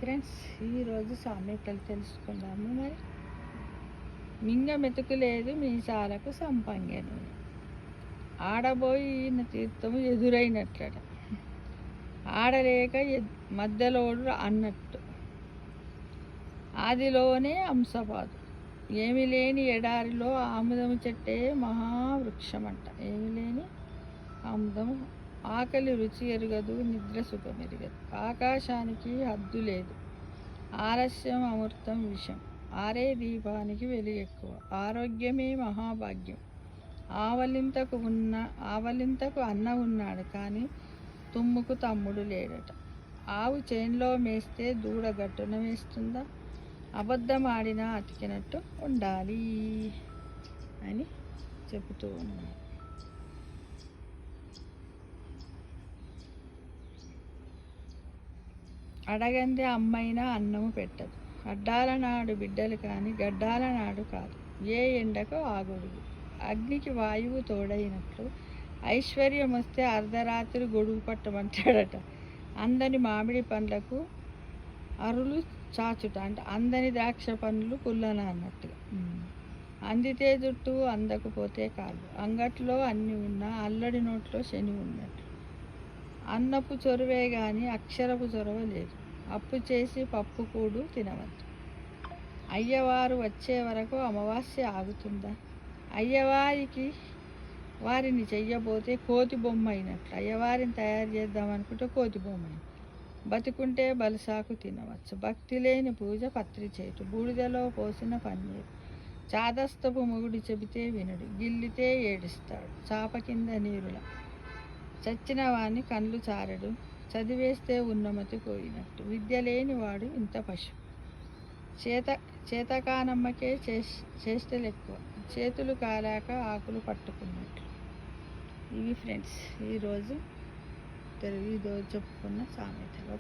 Friends, ఈరోజు సామెతలు తెలుసుకుందాము. మరి మింగ మెతుకు లేదు మీసాలకు సంపంగెను, ఆడబోయి ఈయన తీర్థము ఎదురైనట్లట, ఆడలేక మధ్యలోడు అన్నట్టు, ఆదిలోనే అంశపాదు, ఏమి లేని ఎడారిలో ఆముదము చెట్టే మహావృక్షమంట. ఏమి లేని ఆముదము, ఆకలి రుచి ఎరుగదు, నిద్ర సుఖం ఎరుగదు, ఆకాశానికి హద్దు లేదు, ఆలస్యం అమృతం విషం, ఆరే దీపానికి వెలుగు ఎక్కువ, ఆరోగ్యమే మహాభాగ్యం, ఆవలింతకు అన్న ఉన్నాడు కానీ తుమ్ముకు తమ్ముడు లేడట, ఆవు చేన్లో మేస్తే దూడ గట్టున వేస్తుందా, అబద్ధం ఆడినా అతికినట్టు ఉండాలి అని చెబుతూ ఉన్నాడు. అడగందే అమ్మైనా అన్నము పెట్టదు, అడ్డాల నాడు బిడ్డలు కానీ గడ్డాల నాడు కాదు, ఏ ఎండకు ఆగొడుగు, అగ్నికి వాయువు తోడైనట్లు ఐశ్వర్యం వస్తే అర్ధరాత్రి గొడుగు పట్టమంటాడట, అందని మామిడి పండ్లకు అరులు చాచుట, అంటే అందని ద్రాక్ష పండ్లు పుల్లన అన్నట్టుగా, అందితే జుట్టు అందకపోతే కాళ్ళు, అంగట్లో అన్ని ఉన్నా అల్లడి నోట్లో శని ఉన్నట్టు, అన్నపు చొరవే గాని అక్షరపు చొరవ లేదు, అప్పు చేసి పప్పు కూడు తినవద్దు, అయ్యవారు వచ్చే వరకు అమావాస్య ఆగుతుందా, అయ్యవారికి వారిని చెయ్యబోతే కోతి బొమ్మ అయినట్లు, అయ్యవారిని తయారు చేద్దామనుకుంటే కోతి బొమ్మ అయినట్లు, బతికుంటే బలసాకు తినవచ్చు, భక్తి లేని పూజ పత్రి చేటు, బూడిదలో పోసిన పన్నీరు, చాదస్తపు మొగుడు చెబితే వినడు, గిల్లితే ఏడుస్తాడు, చాప కింద నీరుల, చచ్చిన వాణ్ణి కళ్ళు చారడు, చదివేస్తే ఉన్నమతి పోయినట్టు, విద్య లేని వాడు ఇంత పశు, చేతకానమ్మకే చేష్టలు ఎక్కువ, చేతులు కాలాక ఆకులు పట్టుకున్నట్లు. ఇవి ఫ్రెండ్స్ ఈరోజు చెప్పుకున్న సామెతలు.